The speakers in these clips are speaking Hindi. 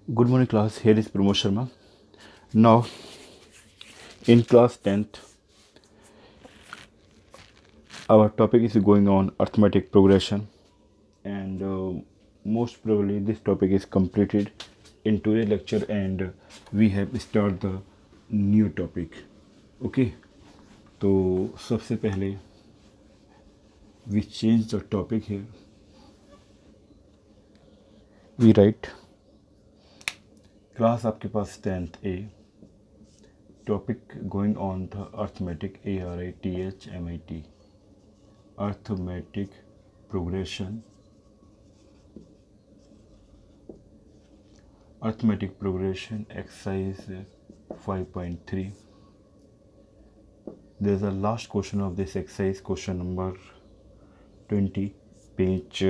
Good morning class, here is Pramod Sharma. Now in class 10th our topic is going on arithmetic progression and most probably this topic is completed in today's lecture and we have start the new topic. Okay, तो सबसे पहले we change the topic here. We write class आपके पास 10th A topic going on the arithmetic ARITHMET arithmetic progression exercise 5.3. There's a last question of this exercise, question number 20, page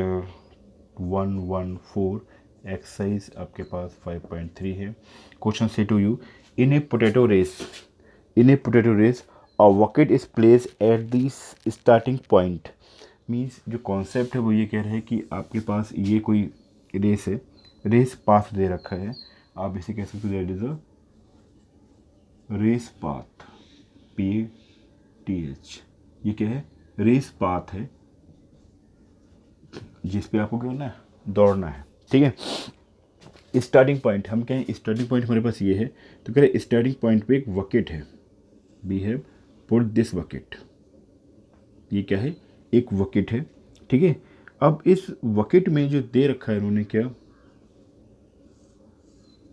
114. Exercise आपके पास 5.3 है. क्वेश्चन से टू यू, in a potato race a bucket is place at the starting point. Means जो कॉन्सेप्ट है वो ये कह रहा है कि आपके पास ये कोई रेस है, रेस पाथ दे रखा है. आप इसे कह सकते हो that is a race path, PATH. ये क्या है? रेस पाथ है जिस पे आपको क्या करना है? दौड़ना है. ठीक है. स्टार्टिंग पॉइंट हम कहें, स्टार्टिंग पॉइंट हमारे पास ये है, तो कह रहे स्टार्टिंग पॉइंट पे एक बकेट है. We have put this bucket. ये क्या है? एक बकेट है. ठीक है. अब इस बकेट में जो दे रखा है उन्होंने, क्या?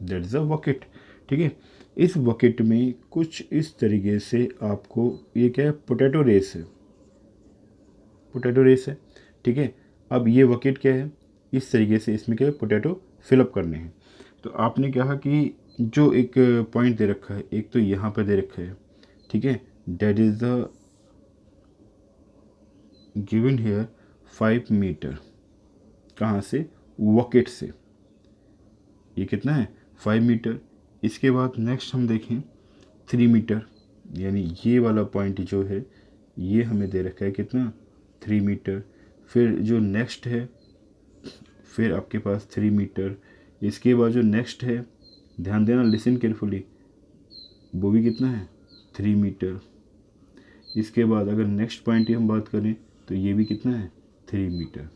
That is a bucket. ठीक है. इस बकेट में कुछ इस तरीके से आपको, ये क्या है? पोटैटो रेस है. पोटैटो रेस है. ठीक है. अब ये बकेट क्या है? इस तरीके से इसमें क्या है? पोटैटो फिलअप करने हैं. तो आपने कहा कि जो एक पॉइंट दे रखा है, एक तो यहाँ पे दे रखा है. ठीक है. That is the given here 5 metre. कहाँ से? बकेट से. ये कितना है? 5 मीटर. इसके बाद नेक्स्ट हम देखें 3 मीटर, यानी ये वाला पॉइंट जो है ये हमें दे रखा है कितना? 3 मीटर. फिर जो नेक्स्ट है, फिर आपके पास 3 मीटर. इसके बाद जो नेक्स्ट है, ध्यान देना, लिसन केयरफुली, वो भी कितना है? 3 मीटर. इसके बाद अगर नेक्स्ट पॉइंट की हम बात करें तो ये भी कितना है? 3 मीटर.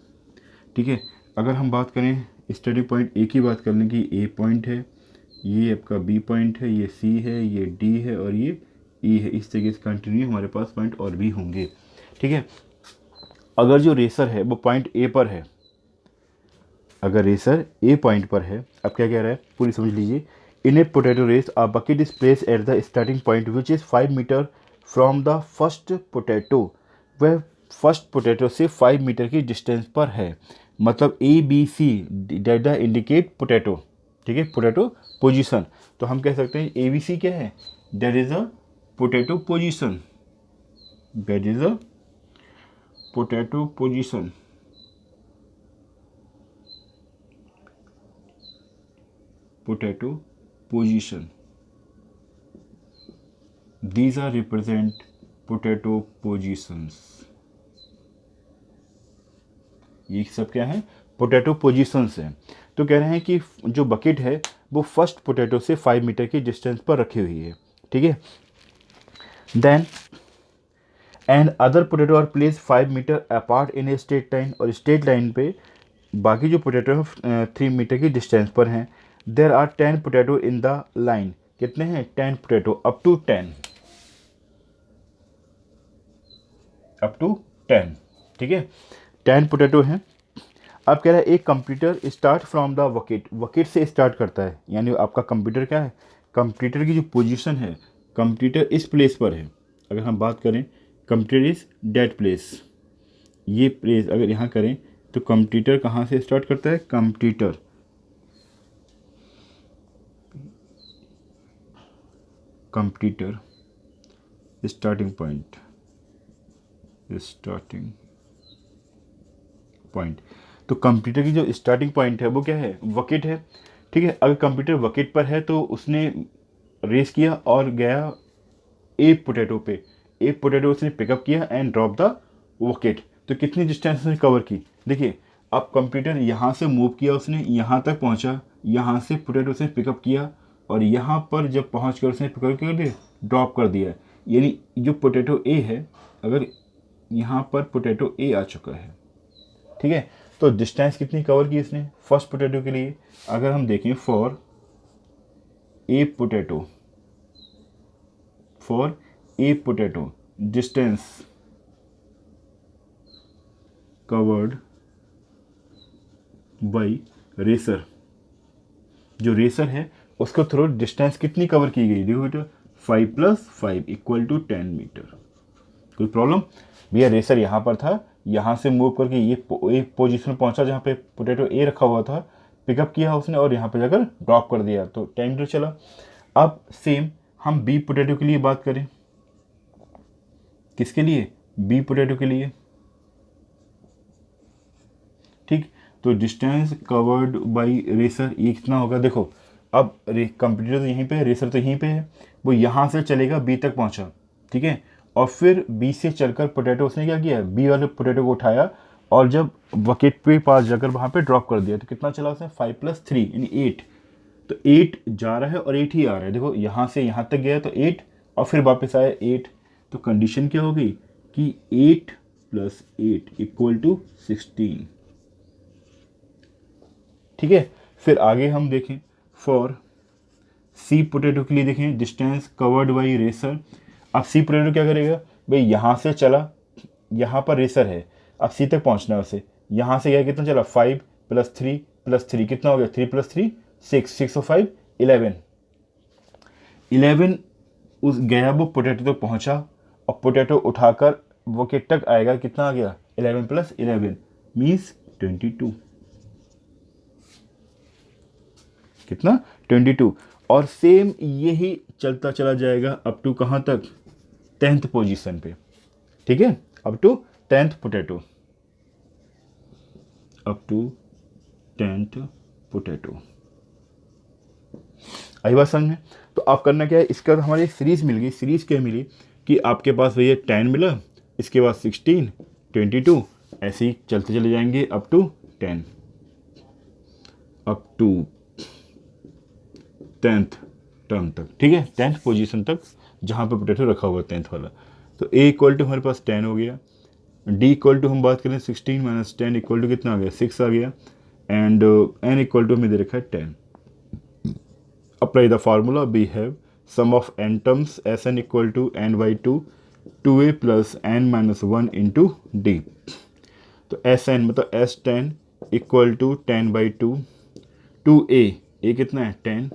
ठीक है. अगर हम बात करें स्टार्टिंग पॉइंट ए की बात कर लें कि ए पॉइंट है, ये आपका बी पॉइंट है, ये सी है, ये डी है और ये ई है. इस तरीके से कंटिन्यू हमारे पास पॉइंट और भी होंगे. ठीक है. अगर जो रेसर है वो पॉइंट ए पर है, अगर रेसर ए पॉइंट पर है, अब क्या कह रहा है पूरी समझ लीजिए. In a potato race a bucket is place at the starting point which is 5 metre from the first potato. वह फर्स्ट पोटैटो से 5 मीटर की डिस्टेंस पर है. मतलब ABC that the indicate potato. ठीक है. Potato position. तो हम कह सकते हैं ABC क्या है? That is a potato position. That is a potato position. Potato position. These are represent potato positions. ये सब क्या है? पोटैटो पोजीशंस हैं. तो कह रहे हैं कि जो बकेट है वो फर्स्ट पोटैटो से 5 मीटर की डिस्टेंस पर रखी हुई है. ठीक है. Then and other potato are place 5 metre apart in a straight line. और स्ट्रेट लाइन पे बाकी जो पोटैटो 3 मीटर की डिस्टेंस पर हैं. There are 10 potato in the line. कितने हैं? 10 potato. Up to 10. Up to 10. ठीक है. 10 पोटैटो हैं. अब कह रहा है एक computer start from the vacate. Vacate से स्टार्ट करता है, यानी आपका कंप्यूटर क्या है? कंप्यूटर की जो पोजीशन है, कंप्यूटर इस प्लेस पर है. अगर हम बात करें कंप्यूटर इज डेट प्लेस, ये प्लेस अगर यहाँ करें तो कंप्यूटर कहाँ से स्टार्ट करता है? Computer starting point. तो कंप्यूटर की जो स्टार्टिंग पॉइंट है वो क्या है? वकेट है. ठीक है. अगर कंप्यूटर वकेट पर है तो उसने रेस किया और गया एक पोटैटो पे. एक पोटैटो उसने पिकअप किया एंड ड्रॉप द वकेट. तो कितनी डिस्टेंस उसने कवर की? देखिए, अब कंप्यूटर यहाँ से मूव किया, उसने यहाँ तक पहुँचा, यहाँ से पोटैटो उसने पिकअप किया और यहाँ पर जब पहुँच कर उसने पिकअप कर दिया, ड्रॉप कर दिया। यानी जो पोटैटो ए है, अगर यहाँ पर पोटैटो ए आ चुका है, ठीक है, तो डिस्टेंस कितनी कवर की इसने फर्स्ट पोटैटो के लिए? अगर हम देखें for a potato distance covered by racer, जो रेसर है उसके थ्रू डिस्टेंस कितनी कवर की गई? देखो बेटा 5 + 5 = 10 मीटर। कोई प्रॉब्लम? भैया रेसर यहाँ पर था, यहाँ से मूव करके ये एक पोजीशन पहुँचा जहाँ पे पोटैटो ए रखा हुआ था, पिकअप किया उसने और यहाँ पे जाकर ड्रॉप कर दिया, तो 10 मीटर चला। अब सेम हम बी पोटैटो के लिए बात करें। किसके लिए? बी पोटैटो के लिए, ठीक। तो डिस्टेंस कवर्ड बाई रेसर ये कितना होगा? देखो अब कंप्यूटर तो यहीं पे है, रेसर तो यहीं पे है, वो यहाँ से चलेगा बी तक पहुँचा, ठीक है, और फिर बी से चलकर पोटैटो उसने क्या किया, बी वाले पोटैटो को उठाया और जब बकेट पे पास जाकर वहाँ पे ड्रॉप कर दिया, तो कितना चला उसने? 5 + 3 यानी 8। तो 8 जा रहा है और 8 ही आ रहा है। देखो यहाँ से यहाँ तक गया तो 8 और फिर वापस आया 8। तो कंडीशन क्या हो गई कि 8 + 8 = 16, ठीक है। फिर आगे हम देखें फॉर सी पोटैटो के लिए, देखें डिस्टेंस कवर्ड बाई रेसर। अब सी पोटैटो क्या करेगा भाई? यहाँ से चला, यहाँ पर रेसर है, अब सी तक पहुँचना है उसे, यहाँ से गया कितना चला? 5 + 3 + 3 कितना हो गया? 3 + 3 6, 6 और 5 11। 11 उस गया, वो पोटैटो तक पहुँचा और पोटैटो उठाकर बकेट तक आएगा, कितना आ गया? 11 + 11 मीन्स 22। कितना? 22। और सेम यही चलता चला जाएगा अप टू कहाँ तक? 10th पोजीशन पे, ठीक है, up to 10th potato, up to 10th potato. आई बात समझ में? तो आप करना क्या है, इसका तो हमारी सीरीज मिल गई। सीरीज क्या मिली कि आपके पास भैया 10 मिला, इसके बाद 16, 22, ऐसे ही चलते चले जाएंगे up to 10, up to 10th term तक, ठीक है, 10th पोजीशन तक जहाँ पे पोटैटो रखा हुआ 10th वाला। तो ए इक्वल टू हमारे पास 10 हो गया, डी इक्वल टू हम बात करें 16 - 10 इक्वल टू कितना आ गया? 6 आ गया, एंड एन इक्वल टू हमें दे रखा है 10। Apply the formula, we have sum of n terms Sn equal to n/2 2a + n-1 into D. तो Sn मतलब S10 इक्वल टू 10/2 2a, ए कितना है? 10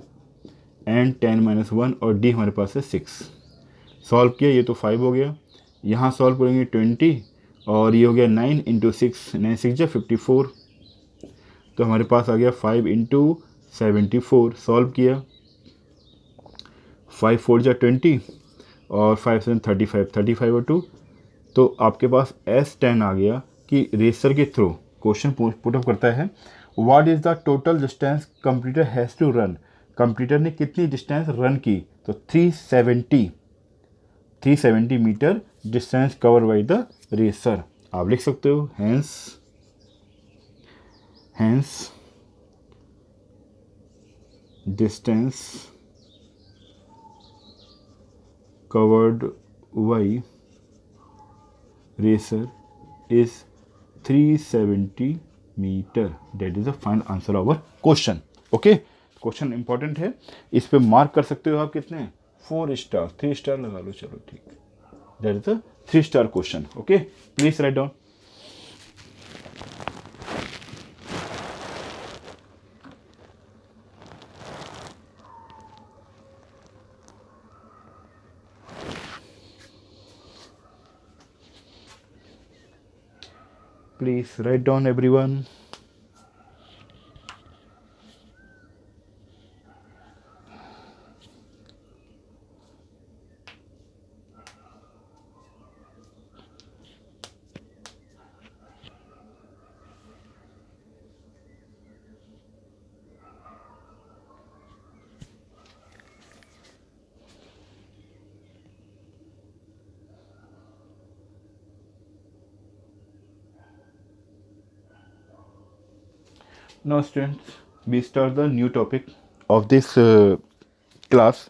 एंड 10-1 और डी हमारे पास है 6। सॉल्व किया, ये तो 5 हो गया, यहाँ सॉल्व करेंगे 20 और ये हो गया 9 × 6, 9 6 जा 54। तो हमारे पास आ गया 5 × 74। सॉल्व किया, 5 4 जा 20 और 5 7 35, 35 और 2। तो आपके पास S10 आ गया कि रेसर के थ्रू क्वेश्चन पुटअप करता है, what is the total distance computer has to run. Computer ने कितनी डिस्टेंस रन की? तो 370 metre distance cover by the racer. आप लिख सकते हो hence distance covered by racer is 370 metre. That is the final answer of question. Okay, question important है, इस पे मार्क कर सकते हो आप कितने? 4 स्टार, 3 स्टार लगा लो, चलो ठीक। That is the 3 star question. Okay, please write down. Please write down everyone. Now students, we start the new topic of this class.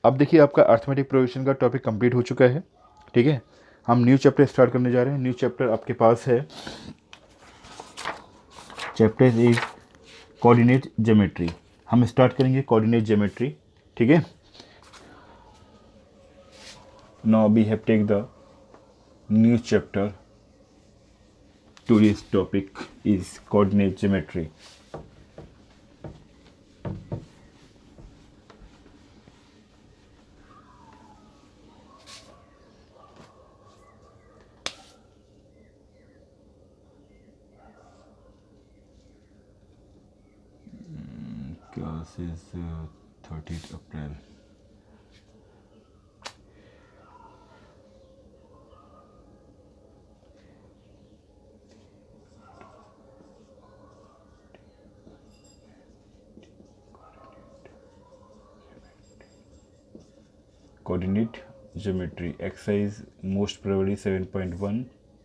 अब देखिए आपका अर्थमेटिक प्रोग्रेशन का टॉपिक कंप्लीट हो चुका है, ठीक है। हम न्यू चैप्टर स्टार्ट करने जा रहे हैं। न्यू चैप्टर आपके पास है, चैप्टर इज कोऑर्डिनेट ज्योमेट्री। हम स्टार्ट करेंगे कोऑर्डिनेट ज्योमेट्री, ठीक है। Now we have take the new chapter. Today's topic is coordinate geometry. Class is 30th April. Coordinate geometry exercise most probably 7.1,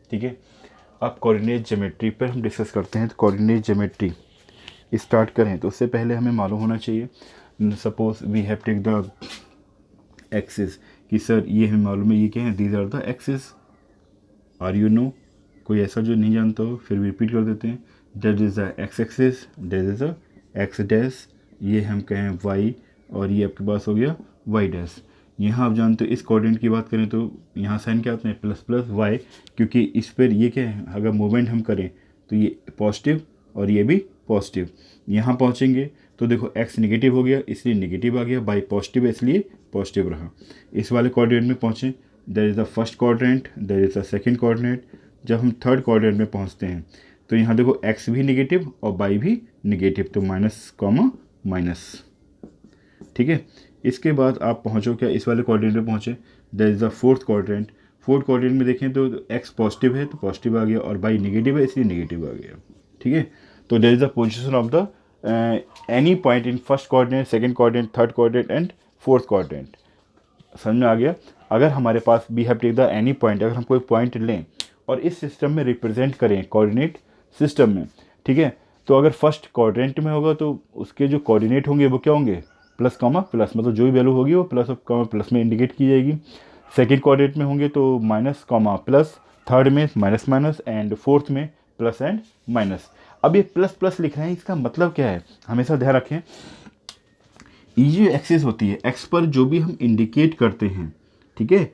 ठीक है। अब कोऑर्डिनेट ज्योमेट्री पर हम डिस्कस करते हैं। तो कोऑर्डिनेट ज्योमेट्री स्टार्ट करें तो उससे पहले हमें मालूम होना चाहिए, suppose we have take the axis, कि सर ये हमें मालूम है ये क्या है, these are the axis. Are you know, कोई ऐसा जो नहीं जानता हो फिर रिपीट कर देते हैं। That is the x axis, that is the x dash, ये हम कहें वाई, और ये आपके पास हो गया वाई डैश। यहाँ आप जानते हो इस कोऑर्डिनेट की बात करें तो यहाँ साइन क्या आते हैं, प्लस प्लस वाई, क्योंकि इस पर ये क्या है, अगर मूवमेंट हम करें तो ये पॉजिटिव और ये भी पॉजिटिव। यहाँ पहुँचेंगे तो देखो एक्स निगेटिव हो गया इसलिए निगेटिव आ गया, बाई पॉजिटिव है इसलिए पॉजिटिव रहा। इस वाले कोऑर्डिनेट में पहुँचे, that is the first coordinate, that is the second coordinate. जब हम थर्ड कोऑर्डिनेट में पहुँचते हैं तो यहाँ देखो एक्स भी निगेटिव और बाई भी निगेटिव, तो माइनस कॉमा माइनस, ठीक है। इसके बाद आप पहुँचो क्या, इस वाले कोऑर्डिनेट में पहुँचे, that is the fourth coordinate. Fourth coordinate में देखें तो एक्स पॉजिटिव है तो पॉजिटिव आ गया, और बाई निगेटिव है इसलिए निगेटिव आ गया, ठीक है। तो that is the position of the any point in first coordinate, second coordinate, third coordinate and fourth coordinate. समझ में आ गया। अगर हमारे पास we have take the any point, अगर हम कोई पॉइंट लें और इस सिस्टम में रिप्रेजेंट करें कोऑर्डिनेट सिस्टम में, ठीक है, तो अगर फर्स्ट कोऑर्डिनेट में होगा तो उसके जो कोऑर्डिनेट होंगे वो क्या होंगे, प्लस कॉमा प्लस, मतलब जो भी वैल्यू होगी वो प्लस कॉमा प्लस में इंडिकेट की जाएगी। सेकंड कोऑर्डिनेट में होंगे तो माइनस कॉमा प्लस, थर्ड में माइनस माइनस, एंड फोर्थ में प्लस एंड माइनस। अब ये प्लस प्लस लिख रहे हैं, इसका मतलब क्या है, हमेशा ध्यान रखें। ये जो एक्सिस होती है, एक्स पर जो भी हम इंडिकेट करते हैं, ठीक है,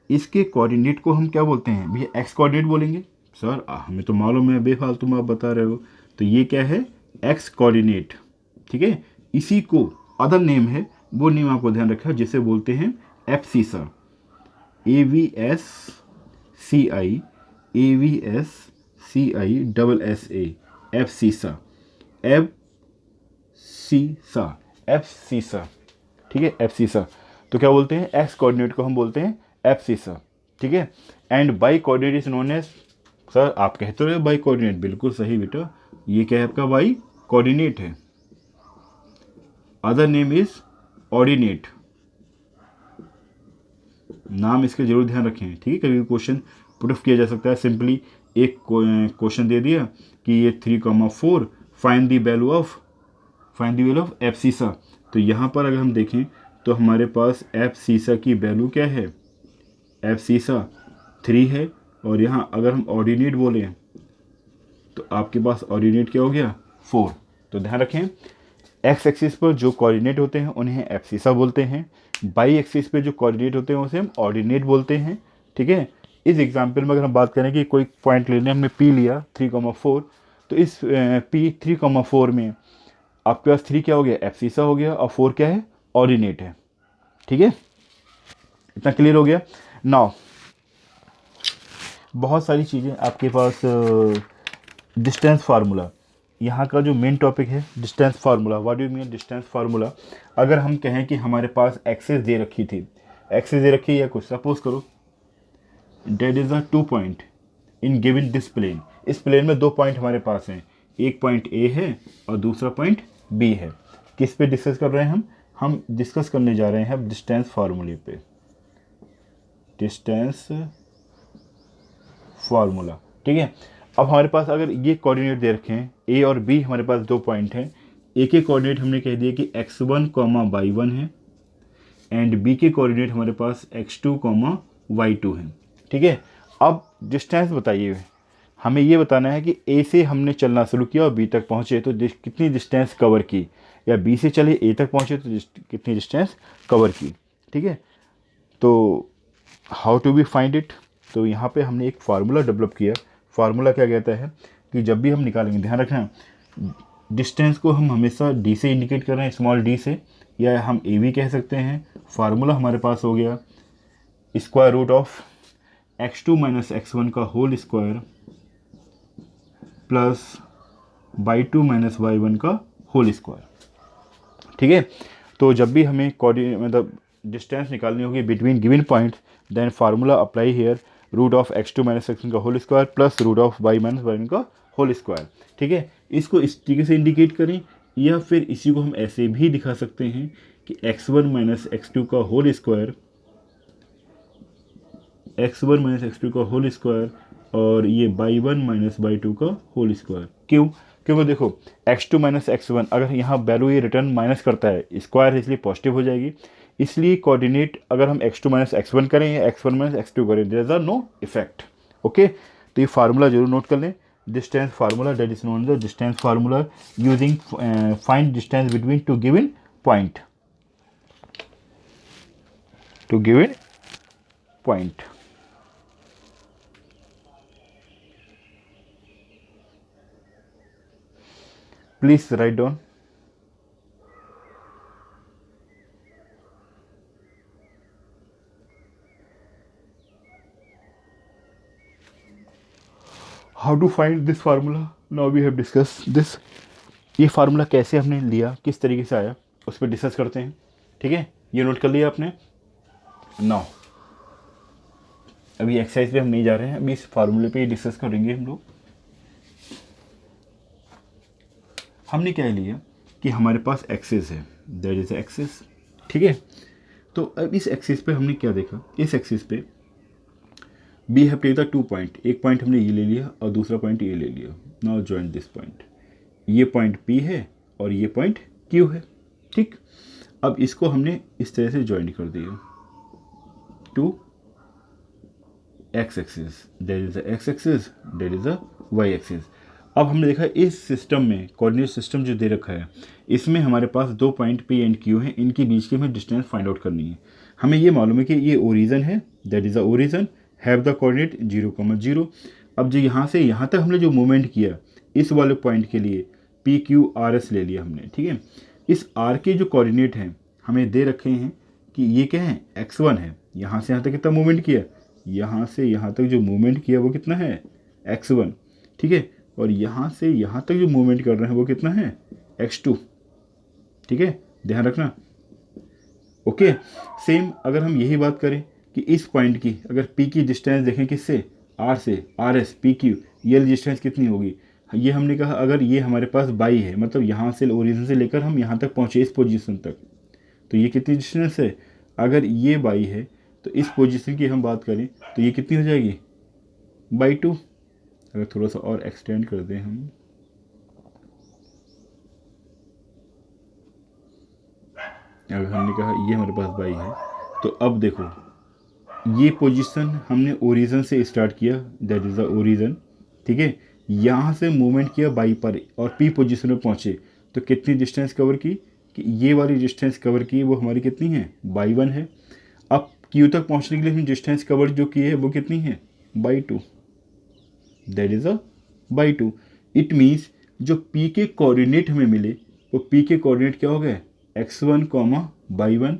इसके कोऑर्डिनेट को हम क्या बोलते हैं, भैया एक्स कोऑर्डिनेट बोलेंगे। सर हमें तो मालूम है, बेफालतू में आप बता रहे हो। तो ये क्या है, एक्स कोऑर्डिनेट, ठीक है। इसी को अदर नेम है, वो नेम आपको ध्यान रखा, जिसे बोलते हैं abscissa, AVSCI, AVSCI double SA, abscissa, abscissa, abscissa, ठीक है, एब्सिसा। तो क्या बोलते हैं, एक्स कोऑर्डिनेट को हम बोलते हैं एब्सिसा, ठीक है। And by coordinate is known as, sir आप कहते रहे बाई कोऑर्डिनेट, बिल्कुल सही बेटा, ये क्या है आपका बाई कोऑर्डिनेट है। अदर नेम इज ऑर्डिनेट, नाम इसके जरूर ध्यान रखें, ठीक है। कभी क्वेश्चन प्रूफ किया जा सकता है, सिंपली एक क्वेश्चन दे दिया कि ये 3,4 find the value of abscissa. तो यहाँ पर अगर हम देखें तो हमारे पास एब्सिसा की वैल्यू क्या है, एब्सिसा 3 है, और यहाँ अगर हम ऑर्डिनेट बोले तो आपके पास ऑर्डिनेट क्या हो गया, 4। तो ध्यान रखें, एक्स एक्सिस पर जो कोऑर्डिनेट होते हैं उन्हें एब्सिसा बोलते हैं, बाई एक्सिस पे जो कोऑर्डिनेट होते हैं उसे हम ऑर्डिनेट बोलते हैं, ठीक है। इस एग्जांपल में अगर हम बात करें कि कोई पॉइंट लेने हमने पी लिया 3,4, तो इस पी 3,4 में आपके पास 3 क्या हो गया, एब्सिसा हो गया, और 4 क्या है, ऑर्डिनेट है, ठीक है। इतना क्लियर हो गया। नाउ बहुत सारी चीज़ें आपके पास, डिस्टेंस फार्मूला, यहाँ का जो मेन टॉपिक है distance formula. What do you mean distance formula. अगर हम कहें कि हमारे पास एक्सिस दे रखी थी, एक्सिस दे रखी है या कुछ, सपोज करो that is a 2 point in given this plane, इस प्लेन में 2 पॉइंट हमारे पास हैं, एक पॉइंट ए है और दूसरा पॉइंट बी है। किस पे डिस्कस कर रहे हैं हम डिस्कस करने जा रहे हैं डिस्टेंस फार्मूले पे, डिस्टेंस फार्मूला, ठीक है। अब हमारे पास अगर ये कोऑर्डिनेट दे रखे हैं, ए और बी हमारे पास 2 पॉइंट हैं, ए के कोऑर्डिनेट हमने कह दिया कि x1 कॉमा y1 है एंड बी के कोऑर्डिनेट हमारे पास x2 कॉमा y2 है। ठीक है, अब डिस्टेंस बताइए, हमें ये बताना है कि ए से हमने चलना शुरू किया और बी तक पहुँचे तो कितनी डिस्टेंस कवर की, या बी से चले ए तक पहुँचे तो कितनी डिस्टेंस कवर की। ठीक है, तो how to be find it, तो यहाँ पे हमने एक फार्मूला डेवलप किया। फार्मूला क्या कहता है कि जब भी हम निकालेंगे, ध्यान रखना डिस्टेंस को हम हमेशा डी से इंडिकेट कर रहे हैं, स्मॉल डी से, या हम ए भी कह सकते हैं। फार्मूला हमारे पास हो गया square root of x2 minus x1 का whole square plus y2 minus y1 का होल स्क्वायर। ठीक है, तो जब भी हमें कोऑर्डिनेट मतलब डिस्टेंस निकालनी होगी between given point, then formula apply here root of x2 minus x1 का whole square plus root of y minus y1 का होल स्क्वायर। ठीक है, इसको इस तरीके से इंडिकेट करें, या फिर इसी को हम ऐसे भी दिखा सकते हैं कि x1 माइनस x2 का whole square, x1 minus x2 का होल स्क्वायर और ये y1 माइनस y2 का होल स्क्वायर। क्यों? क्योंकि देखो x2 माइनस x1 अगर यहाँ वैल्यू ये रिटर्न माइनस करता है, स्क्वायर है इसलिए पॉजिटिव हो जाएगी, इसलिए कोऑर्डिनेट अगर हम x2 माइनस x1 करें या x1 माइनस x2 करें, there is no effect. Okay, तो ये फार्मूला जरूर नोट कर लें, distance formula that is known the distance formula using find distance between two given point, two given point. Please write down. How to find this formula? Now we have discussed this. ये फार्मूला कैसे हमने लिया, किस तरीके से आया, उस पर डिस्कस करते हैं। ठीक है, ये नोट कर लिया आपने। नाउ अभी एक्सरसाइज पे हम नहीं जा रहे हैं, अभी इस फार्मूले पे डिस्कस करेंगे हम लोग। हमने क्या लिया कि हमारे पास एक्सिस है, दैट इज एक्सिस। ठीक है, तो अब इस एक्सिस पे हमने क्या देखा, इस एक्सिस पे वी हैव टेकन 2 पॉइंट, एक पॉइंट हमने ये ले लिया और दूसरा पॉइंट ये ले लिया। नाउ जॉइन दिस पॉइंट, ये पॉइंट P है और ये पॉइंट Q है। ठीक, अब इसको हमने इस तरह से ज्वाइन कर दिया to x axis, that is the x axis, that is the y axis. अब हमने देखा इस सिस्टम में कोऑर्डिनेट सिस्टम जो दे रखा है, इसमें हमारे पास 2 पॉइंट P एंड Q हैं, इनके बीच की हमें डिस्टेंस फाइंड आउट करनी है। हमें ये मालूम है कि ये ओरिजिन है, that is the origin, have the coordinate 0,0। अब जो यहाँ से यहाँ तक हमने जो मूवमेंट किया इस वाले पॉइंट के लिए PQRS ले लिया हमने। ठीक है, इस R के जो कोऑर्डिनेट हैं हमें दे रखे हैं कि ये क्या है, x1 है। यहाँ से यहाँ तक कितना मूवमेंट किया, यहाँ से यहाँ तक जो मूवमेंट किया वो कितना है, x1। ठीक है, और यहाँ से यहाँ तक जो मूवमेंट कर रहे हैं वो कितना है, x2। ठीक है, ध्यान रखना। ओके, सेम अगर हम यही बात करें कि इस पॉइंट की अगर P की डिस्टेंस देखें किससे, R से, RS PQ, ये डिस्टेंस कितनी होगी, ये हमने कहा अगर ये हमारे पास बाई है, मतलब यहाँ से ओरिजिन से लेकर हम यहाँ तक पहुँचे इस पोजीशन तक, तो ये कितनी डिस्टेंस है, अगर ये बाई है तो इस पोजीशन की हम बात करें तो ये कितनी हो जाएगी, बाई 2। अगर थोड़ा सा और एक्सटेंड कर दें हम, अगर हमने कहा ये हमारे पास बाई है, तो अब देखो ये पोजीशन हमने ओरिजिन से स्टार्ट किया, दैट इज़ द ओरिजिन। ठीक है, यहाँ से मूवमेंट किया बाई पर और P पोजीशन में पहुँचे, तो कितनी डिस्टेंस कवर की, कि ये वाली डिस्टेंस कवर की वो हमारी कितनी है, बाई 1 है। अब Q तक पहुँचने के लिए हमने डिस्टेंस कवर जो की है वो कितनी है, by 2, that is a by 2। It means जो P के कोऑर्डिनेट हमें मिले वो P के कोऑर्डिनेट क्या हो गए, x1 बाई 1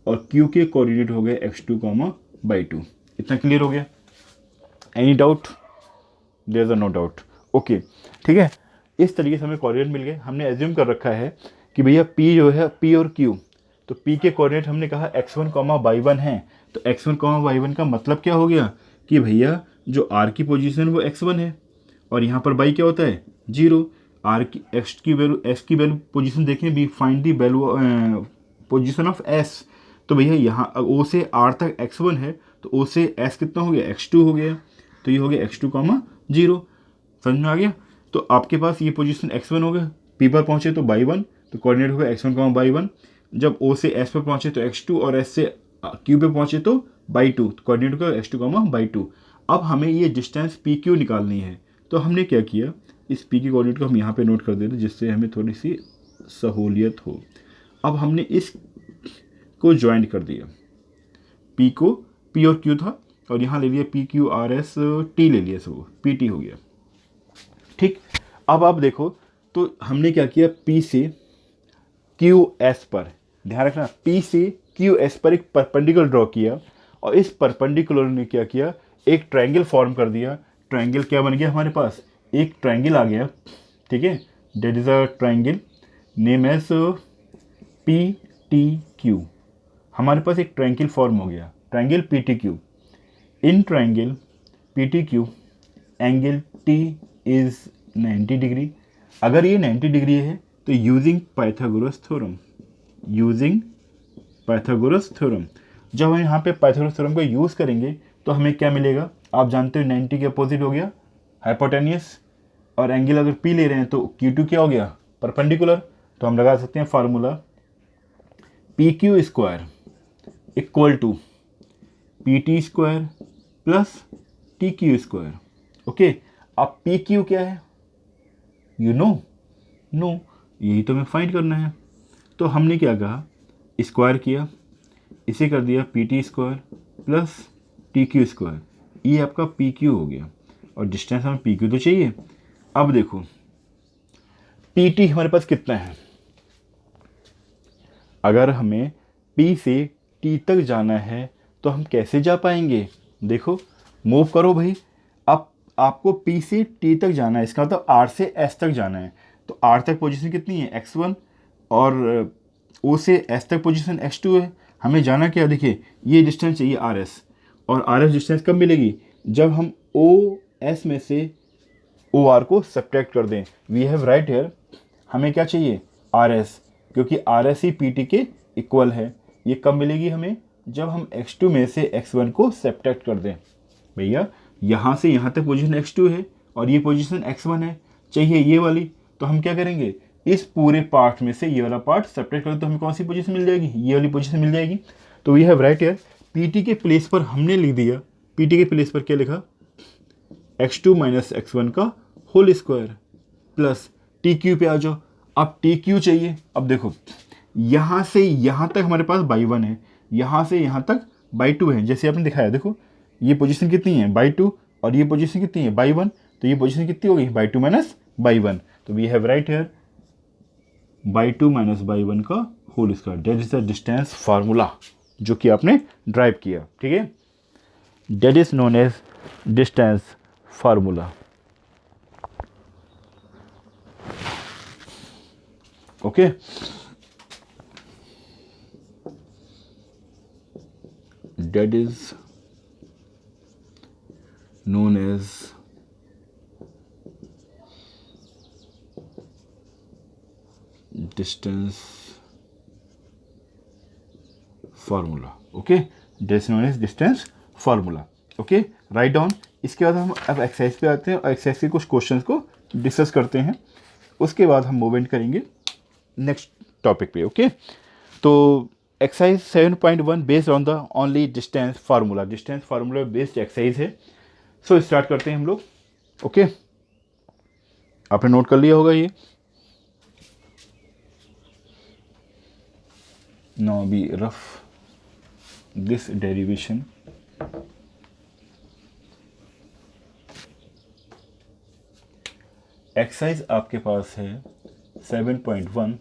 और Q के कोऑर्डिनेट हो गए x2 बाई 2। इतना क्लियर हो गया? Any doubt? There is no doubt. Okay, ठीक है, इस तरीके से हमें कोऑर्डिनेट मिल गए। हमने एज्यूम कर रखा है कि भैया P जो है, P और Q, तो P के कोऑर्डिनेट हमने कहा x1 बाई 1 है, तो x1 बाई 1 का मतलब क्या हो गया कि भैया जो R की पोजीशन वो x1 है और यहाँ पर बाई क्या होता है, 0। R की x की वैल्यू पोजीशन देखें, we find the value position of s, तो भैया यहाँ O से R तक x1 है तो O से s कितना हो गया, x2 हो गया, तो ये हो गया x2 0। समझ में आ गया? तो आपके पास ये पोजीशन x1 हो गया, P पर पहुँचे तो बाई 1, तो कोऑर्डिनेट होगा x1, y1। जब O से S पे पहुंचे तो x2 और S से Q पे पहुंचे तो by2, तो कोऑर्डिनेट होगा x2, by2। अब हमें ये डिस्टेंस PQ निकालनी है, तो हमने क्या किया, इस P की कोऑर्डिनेट को हम यहाँ पे नोट कर देते जिससे हमें थोड़ी सी सहूलियत हो। अब हमने इस को ज्वाइन कर दिया, P को, P और Q था और यहाँ ले लिया PQRS T ले लिया, सब PT हो गया। ठीक, अब आप देखो तो हमने क्या किया, P से QS पर, ध्यान रखना, P से QS पर एक परपेंडिकुलर ड्रॉ किया और इस परपेंडिकुलर ने क्या किया, एक ट्रायंगल फॉर्म कर दिया। ट्रायंगल क्या बन गया हमारे पास, एक ट्रायंगल आ गया। ठीक है, that is a triangle name as PTQ। हमारे पास एक ट्रायंगल फॉर्म हो गया, triangle PTQ। In triangle PTQ angle T is 90 degree. अगर ये 90 डिग्री है तो using Pythagoras theorem, using Pythagoras theorem, जब हम यहाँ पे पाइथागोरस थ्योरम को यूज़ करेंगे तो हमें क्या मिलेगा, आप जानते हो 90 के अपोजिट हो गया हाइपोटेनियस, और एंगल अगर P ले रहे हैं तो Q2 क्या हो गया, परपेंडिकुलर। तो हम लगा सकते हैं formula PQ square equal to PT square plus TQ square. Okay, अब PQ क्या है, यू नो, यही तो हमें फाइंड करना है। तो हमने क्या कहा, स्क्वायर किया, इसे कर दिया PT square plus TQ square, ये आपका PQ हो गया और डिस्टेंस हमें PQ तो चाहिए। अब देखो PT हमारे पास कितना है, अगर हमें P से T तक जाना है तो हम कैसे जा पाएंगे, देखो मूव करो भाई। अब आपको P से T तक जाना है, इसका मतलब R से S तक जाना है, तो R तक पोजीशन कितनी है, x1, और O से S तक पोजीशन x2 है। हमें जाना क्या, देखिए ये डिस्टेंस चाहिए RS, और RS डिस्टेंस कब मिलेगी, जब हम OS में से OR को सब्ट्रैक्ट कर दें। वी हैव राइट हियर, हमें क्या चाहिए, RS, क्योंकि RS ही PT के इक्वल है। ये कब मिलेगी हमें, जब हम x2 में से x1 को सब्ट्रैक्ट कर दें। भैया यहाँ से यहाँ तक पोजीशन x2 है और ये पोजीशन x1 है, चाहिए ये वाली, तो हम क्या करेंगे, इस पूरे पार्ट में से ये वाला पार्ट सब्ट्रैक्ट करें तो हमें कौन सी पोजीशन मिल जाएगी, ये वाली पोजीशन मिल जाएगी। तो we have write here, PT के प्लेस पर हमने लिख दिया, PT के प्लेस पर क्या लिखा, x2 माइनस x1 का होल स्क्वायर प्लस TQ पे आ जाओ। अब TQ चाहिए, अब देखो यहाँ से यहाँ तक हमारे पास by1 है, यहाँ से यहाँ तक by2 है, जैसे आपने दिखाया, देखो ये पोजीशन कितनी है by2 और ये पोजीशन कितनी है by1, तो ये पोजीशन कितनी हो गई by2 माइनस by1। तो we have write here by2 minus by1 का whole square, that is the distance formula जो कि आपने ड्राइव किया। ठीक है, that is known as distance formula. Okay, that is known as distance formula। Okay, that is known as distance formula। Okay, write down. इसके बाद हम अब एक्सरसाइज पे आते हैं और एक्सरसाइज के कुछ क्वेश्चंस को डिस्कस करते हैं, उसके बाद हम मूवमेंट करेंगे नेक्स्ट टॉपिक पे। ओके, तो exercise 7.1 based on the only distance formula, distance formula based exercise है। सो स्टार्ट करते हैं हम लोग। ओके, आपने नोट कर लिया होगा ये। Now B rough this derivation. Exercise आपके पास है 7.1।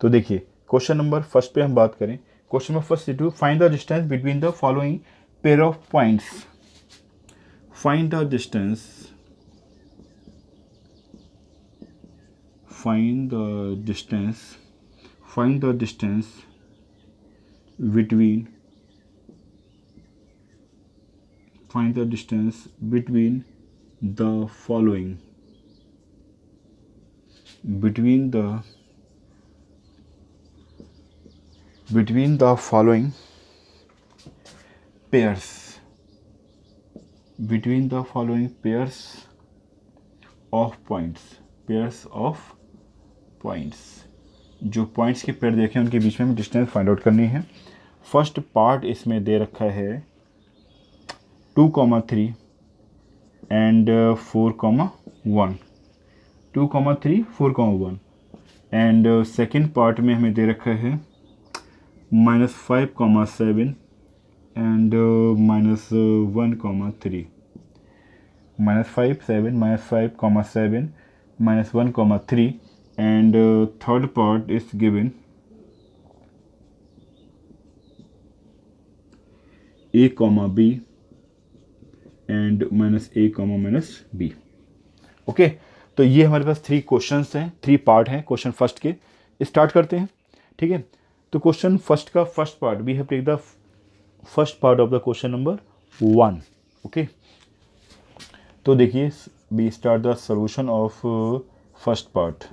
तो देखिए क्वेश्चन नंबर फर्स्ट पे हम बात करें, question number first to find the distance between the following pair of points. Find the distance, find the distance, find the distance between, find the distance between the following, between the following pairs, between the following pairs of points, pairs of points। जो पॉइंट्स के पेयर देखे उनके बीच में हमें डिस्टेंस फाइंड आउट करनी है। फर्स्ट पार्ट इसमें दे रखा है 2,3 एंड 4,1, 2,3 4,1 एंड सेकेंड पार्ट में हमें दे रखा है -5,7 and -1,3, -5, 7, -5,7, -1,3 and third part is given a, b and -a, -b। Okay, तो ये हमारे पास 3 क्वेश्चंस हैं, 3 पार्ट हैं क्वेश्चन फर्स्ट के। स्टार्ट करते हैं, ठीक है। तो क्वेश्चन फर्स्ट का first part, we have take the first part of the question number 1। Okay, तो देखिए, we start the solution of first part.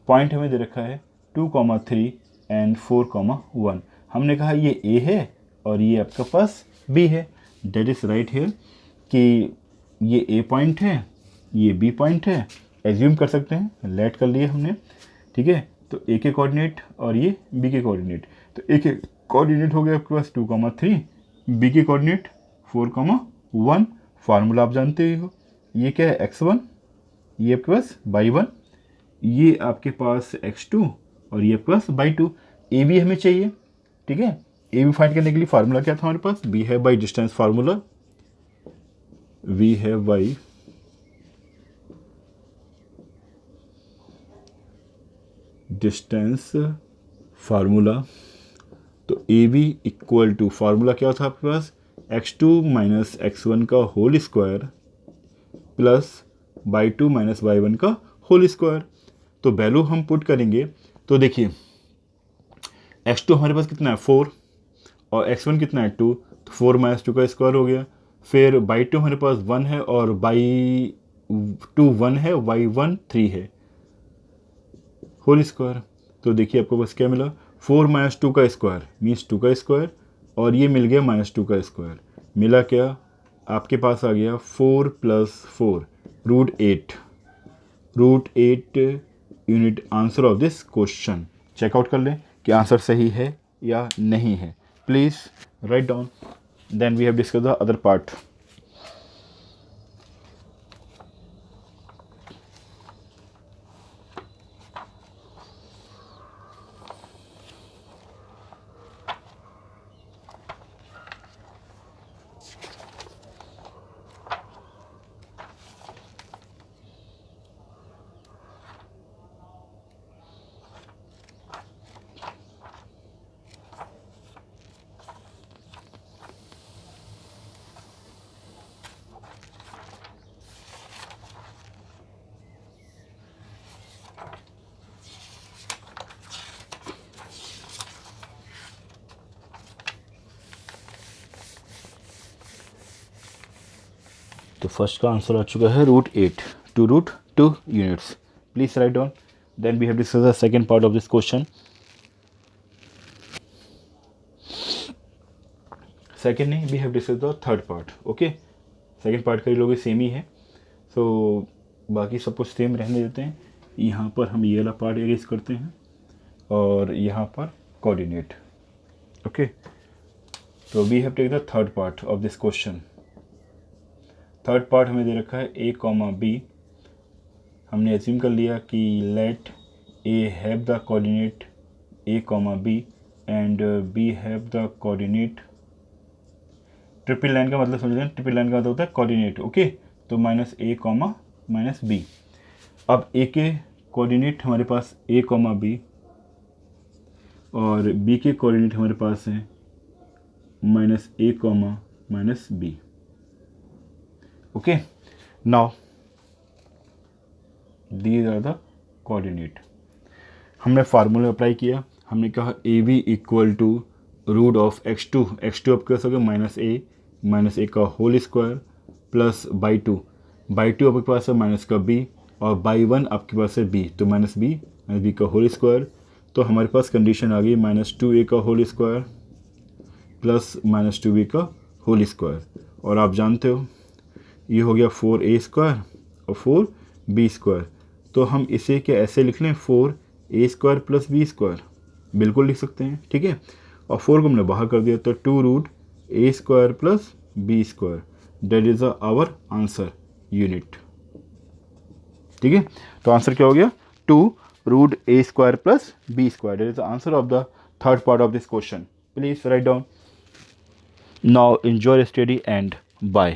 Point हमें दे रखा है 2,3 एंड 4,1। हमने कहा ये ए है और ये आपके पास बी है। डेट इज राइट हियर कि ये ए पॉइंट है, ये बी पॉइंट है। एज्यूम कर सकते हैं, लेट कर लिए हमने, ठीक है। तो ए के कोऑर्डिनेट और ये बी के कोऑर्डिनेट। तो ए के कोऑर्डिनेट हो गया आपके पास 2,3, बी के कोऑर्डिनेट 4,1। फार्मूला आप जानते ही हो, ये क्या है x1, ये आपके पास y1, ये आपके पास x2 और ये आपके पास y2। ए बी हमें चाहिए, ठीक है। ए बी फाइंड करने के लिए फार्मूला क्या था हमारे पास, बी है बाई डिस्टेंस फार्मूला, वी है बाई डिस्टेंस फार्मूला। तो A B equal to formula क्या था आपके पास, x2 माइनस x1 का whole square plus y2 minus y1 का होल स्क्वायर। तो वैल्यू हम पुट करेंगे, तो देखिए x2 हमारे पास कितना है 4 और x1 कितना है 2, तो 4 माइनस 2 का स्क्वायर हो गया। फिर y2 हमारे पास 1 है और y2 1 है, y1 3 है, होल स्क्वायर। तो देखिए आपको बस क्या मिला, 4 माइनस 2 का स्क्वायर मीन्स 2 का स्क्वायर और ये मिल गया -2 का स्क्वायर। मिला क्या, आपके पास आ गया 4 + 4 √8, √8 unit answer of this question. Check out कर लें कि आंसर सही है या नहीं है। Please write down, then we have discuss the other part. तो फर्स्ट का आंसर आ चुका है √8 to √2 units. Please write down, then we have discuss the second part of this question. Second नहीं, we have discuss the third part. Okay, second part का लोग सेम ही है, सो बाकी सब कुछ सेम रहने देते हैं। यहाँ पर हम ये वाला पार्ट एरेज करते हैं और यहाँ पर कोऑर्डिनेट। ओके, तो we have take the third part of this question. Third part हमें दे रखा है a, b। हमने एज्यूम कर लिया कि let a have the coordinate a, b and b have the coordinate. Triple line का मतलब समझ लें, ट्रिपल लाइन का मतलब होता है कोऑर्डिनेट। ओके, तो -a, -b। अब a के कोऑर्डिनेट हमारे पास a, b और b के कोऑर्डिनेट हमारे पास हैं -a, -b। Okay, now these are the coordinate. हमने फार्मूला अप्लाई किया, हमने कहा A B equal to root of x2, x2 आपके पास हो गया -a का whole square plus by two आपके पास है माइनस का b और बाई1 आपके पास है b, तो -b का होल स्क्वायर। तो हमारे पास कंडीशन आ गई -2a का होल स्क्वायर प्लस -2b का होल स्क्वायर। और आप जानते हो ये हो गया 4a² और 4b²। तो हम इसे क्या ऐसे लिख लें, 4 ए स्क्वायर प्लस बी स्क्वायर, बिल्कुल लिख सकते हैं, ठीक है। और 4 को हमने बाहर कर दिया तो 2 root A square plus B square, that is our answer unit, ठीक है। तो आंसर क्या हो गया, 2 root A square plus B square, that is the answer of the third part of this question. Please write down. Now enjoy your study and bye.